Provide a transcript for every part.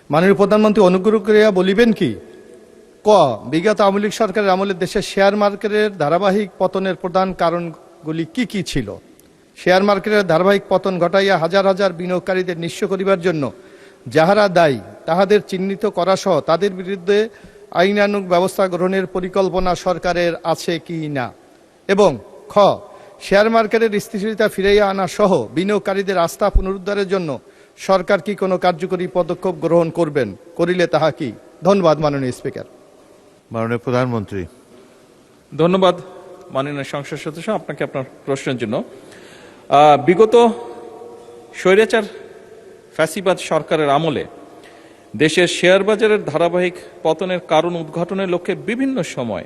মাননীয় প্রধানমন্ত্রী অনুগ্রহ করিয়া বলিবেন কি, ক বিগত আওয়ামী লীগ সরকারের আমলে দেশের শেয়ার মার্কেটের ধারাবাহিক পতনের প্রধান কারণগুলি কি কি ছিল? শেয়ার মার্কেটের ধারাবাহিক পতন ঘটাইয়া হাজার হাজার বিনিয়োগকারীদের নিঃস্ব করিবার জন্য যাহারা দায়ী তাহাদের চিহ্নিত করা সহ তাদের বিরুদ্ধে আইনানুগ ব্যবস্থা গ্রহণের পরিকল্পনা সরকারের আছে কি না? এবং খ শেয়ার মার্কেটের স্থিতিশীলতা ফিরাইয়া আনা সহ বিনিয়োগকারীদের আস্থা পুনরুদ্ধারের জন্য সরকার কি কোনো কার্যকরী পদক্ষেপ গ্রহণ করবেন? করিলে তাহা কি? ধন্যবাদ মাননীয় স্পিকার। মাননীয় প্রধানমন্ত্রী। ধন্যবাদ মাননীয় সংসদ সদস্য আপনাকে আপনার প্রশ্নের জন্য। বিগত স্বৈরাচার ফ্যাসিবাদ সরকারের আমলে দেশের শেয়ার বাজারের ধারাবাহিক পতনের কারণ উদ্ঘাটনের লক্ষ্যে বিভিন্ন সময়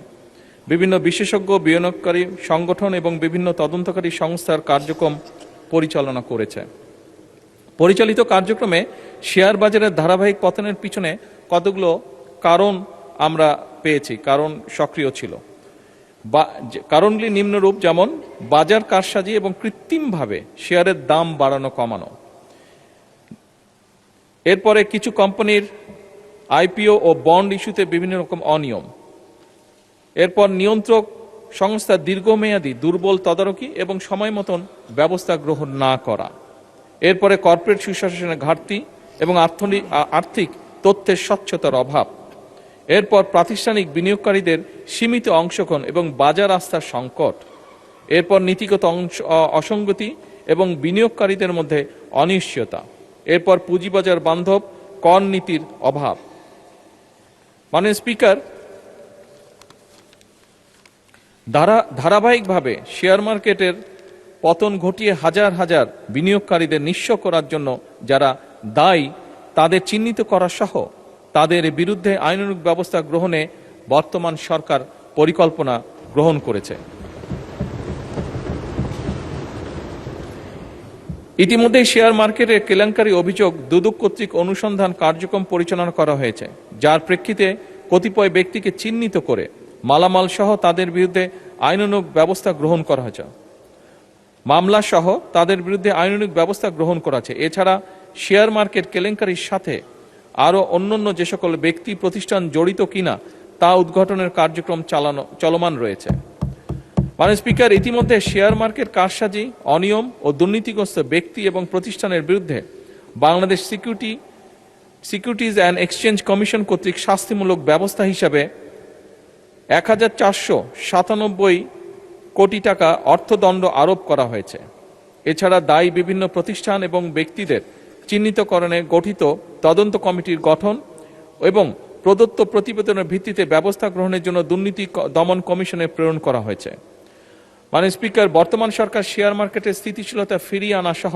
বিভিন্ন বিশেষজ্ঞ বিনিয়োগকারী সংগঠন এবং বিভিন্ন তদন্তকারী সংস্থার কার্যক্রম পরিচালনা করেছে। পরিচালিত কার্যক্রমে শেয়ার বাজারের ধারাবাহিক পতনের পিছনে কতগুলো কারণ আমরা পেয়েছি, কারণ সক্রিয় ছিল। কারণগুলি নিম্নরূপ, যেমন বাজার কারসাজি এবং কৃত্রিমভাবে শেয়ারের দাম বাড়ানো কমানো। এরপরে কিছু কোম্পানির আইপিও ও বন্ড ইস্যুতে বিভিন্ন রকম অনিয়ম। এরপর নিয়ন্ত্রক সংস্থার দীর্ঘমেয়াদী দুর্বল তদারকি এবং সময় মতন ব্যবস্থা গ্রহণ না করা। এরপরে কর্পোরেট সুশাসনের ঘাটতি এবং আর্থিক তথ্যের স্বচ্ছতার অভাব। এরপর প্রাতিষ্ঠানিক বিনিয়োগকারীদের সীমিত অংশগ্রহণ এবং বাজার আস্থার সংকট। এরপর নীতিগত অসঙ্গতি এবং বিনিয়োগকারীদের মধ্যে অনিশ্চয়তা। এরপর পুঁজিবাজার বান্ধব কর নীতির অভাব। মাননীয় স্পিকার, ধারাবাহিকভাবে শেয়ার মার্কেটের পতন ঘটিয়ে হাজার হাজার বিনিয়োগকারীদের নিঃস্ব করার জন্য যারা দায়ী তাদের চিহ্নিত করা সহ তাদের বিরুদ্ধে আইনানুগ ব্যবস্থা গ্রহণে বর্তমান সরকার পরিকল্পনা গ্রহণ করেছে। ইতিমধ্যে শেয়ার মার্কেটের কেলেঙ্কারি অভিযোগ দুদক কর্তৃক অনুসন্ধান কার্যক্রম পরিচালনা করা হয়েছে, যার প্রেক্ষিতে কতিপয় ব্যক্তিকে চিহ্নিত করে মালামাল সহ তাদের বিরুদ্ধে আইনানুগ ব্যবস্থা গ্রহণ করা হয়েছে। মামলা সহ তাদের বিরুদ্ধে আইনানুগ ব্যবস্থা গ্রহণ করা হয়েছে। এছাড়া শেয়ার মার্কেট কেলেঙ্কারির সাথে আরও অন্যান্য যে সকল ব্যক্তি প্রতিষ্ঠান জড়িত কিনা তা উদ্ঘাটনের কার্যক্রম চলমান রয়েছে। মাননীয় স্পিকার, ইতিমধ্যে শেয়ার মার্কেট কারসাজি, অনিয়ম ও দুর্নীতিগ্রস্ত ব্যক্তি এবং প্রতিষ্ঠানের বিরুদ্ধে Bangladesh securities and exchange commission কর্তৃক শাস্তিমূলক ব্যবস্থা হিসাবে 1497 কোটি টাকা অর্থদণ্ড আরোপ করা হয়েছে। এছাড়া দায়ী বিভিন্ন প্রতিষ্ঠান এবং ব্যক্তিদের চিহ্নিতকরণে গঠিত তদন্ত কমিটির গঠন এবং প্রদত্ত প্রতিবেদনের ভিত্তিতে ব্যবস্থা গ্রহণের জন্য দুর্নীতি দমন কমিশনে প্রেরণ করা হয়েছে। মাননীয় স্পিকার, বর্তমান সরকার শেয়ার মার্কেটের স্থিতিশীলতা ফিরিয়ে আনা সহ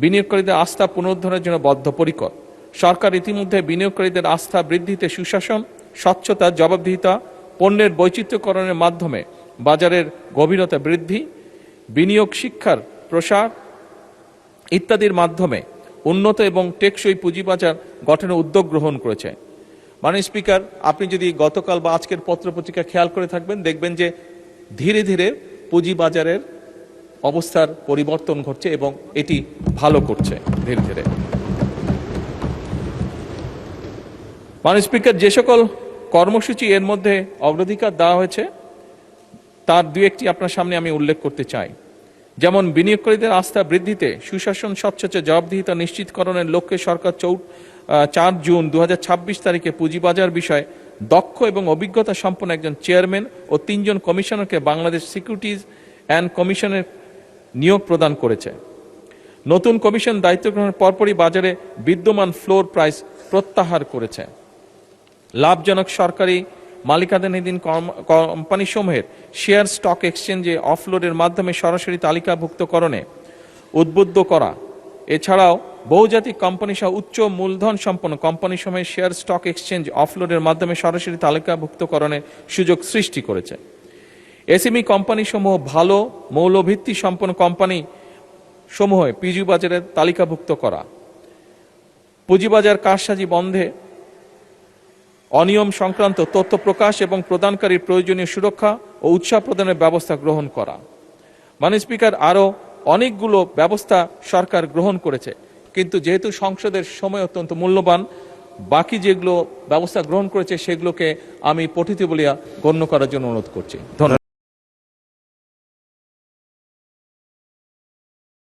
বিনিয়োগকারীদের আস্থা পুনরুদ্ধারের জন্য বদ্ধপরিকর। সরকার ইতিমধ্যে বিনিয়োগকারীদের আস্থা বৃদ্ধিতে সুশাসন, স্বচ্ছতা, জবাবদিহিতা, পণ্যের বৈচিত্র্যকরণের মাধ্যমে বাজারের গভীরতা বৃদ্ধি, বিনিয়োগ শিক্ষার প্রসার ইত্যাদির মাধ্যমে উন্নত এবং টেকসই পুঁজিবাজার গঠনের উদ্যোগ গ্রহণ করেছে। মাননীয় স্পিকার, আপনি যদি গতকাল বা আজকের পত্রপত্রিকা খেয়াল করে থাকবেন, দেখবেন যে ধীরে ধীরে পুঁজিবাজারের অবস্থার পরিবর্তন ঘটছে এবং এটি ভালো করছে ধীরে ধীরে। মাননীয় স্পিকার, যে সকল কর্মসূচি এর মধ্যে অগ্রাধিকার দেওয়া হয়েছে তার দু একটি আপনার সামনে আমি উল্লেখ করতে চাই। যেমন বিনিয়োগকারীদের আস্থা বৃদ্ধিতে সুশাসন, স্বচ্ছতা, জবাবদিহিতা নিশ্চিতকরণের লক্ষ্যে সরকার 4 জুন 2026 তারিখে পুঁজিবাজার বিষয়ে দক্ষ এবং অভিজ্ঞতা সম্পন্ন একজন চেয়ারম্যান ও 3 জন কমিশনারকে বাংলাদেশ সিকিউরিটিজ অ্যান্ড কমিশনের নিয়োগ প্রদান করেছে। নতুন কমিশন দায়িত্ব গ্রহণের পরপরই বাজারে বিদ্যমান ফ্লোর প্রাইস প্রত্যাহার করেছে। লাভজনক সরকারি মালিকানাধীন কোম্পানিসমূহের শেয়ার স্টক এক্সচেঞ্জে অফলোডের মাধ্যমে সরাসরি তালিকাভুক্তকরণে উদ্বুদ্ধ করা। এছাড়াও বহুজাতিক কোম্পানি সহ উচ্চ মূলধন সম্পন্ন কোম্পানিসমূহের শেয়ার স্টক এক্সচেঞ্জ অফলোডের মাধ্যমে সরাসরি তালিকাভুক্তকরণের সুযোগ সৃষ্টি করেছে। এসএমই কোম্পানিসমূহ ভালো মৌলভিত্তি সম্পন্ন কোম্পানি সমূহ পুঁজিবাজারে তালিকাভুক্ত করা। পুঁজিবাজার কারসাজি বন্ধে অনিয়ম সংক্রান্ত তথ্য প্রকাশ এবং প্রদানকারীর প্রয়োজনীয় সুরক্ষা ও উৎসাহ প্রদানের ব্যবস্থা গ্রহণ করা। মাননীয় স্পিকার, আরও অনেকগুলো ব্যবস্থা সরকার গ্রহণ করেছে, কিন্তু যেহেতু সংসদের সময় অত্যন্ত মূল্যবান, বাকি যেগুলো ব্যবস্থা গ্রহণ করেছে সেগুলোকে আমি পঠিত বলিয়া গণ্য করার জন্য অনুরোধ করছি। ধন্যবাদ।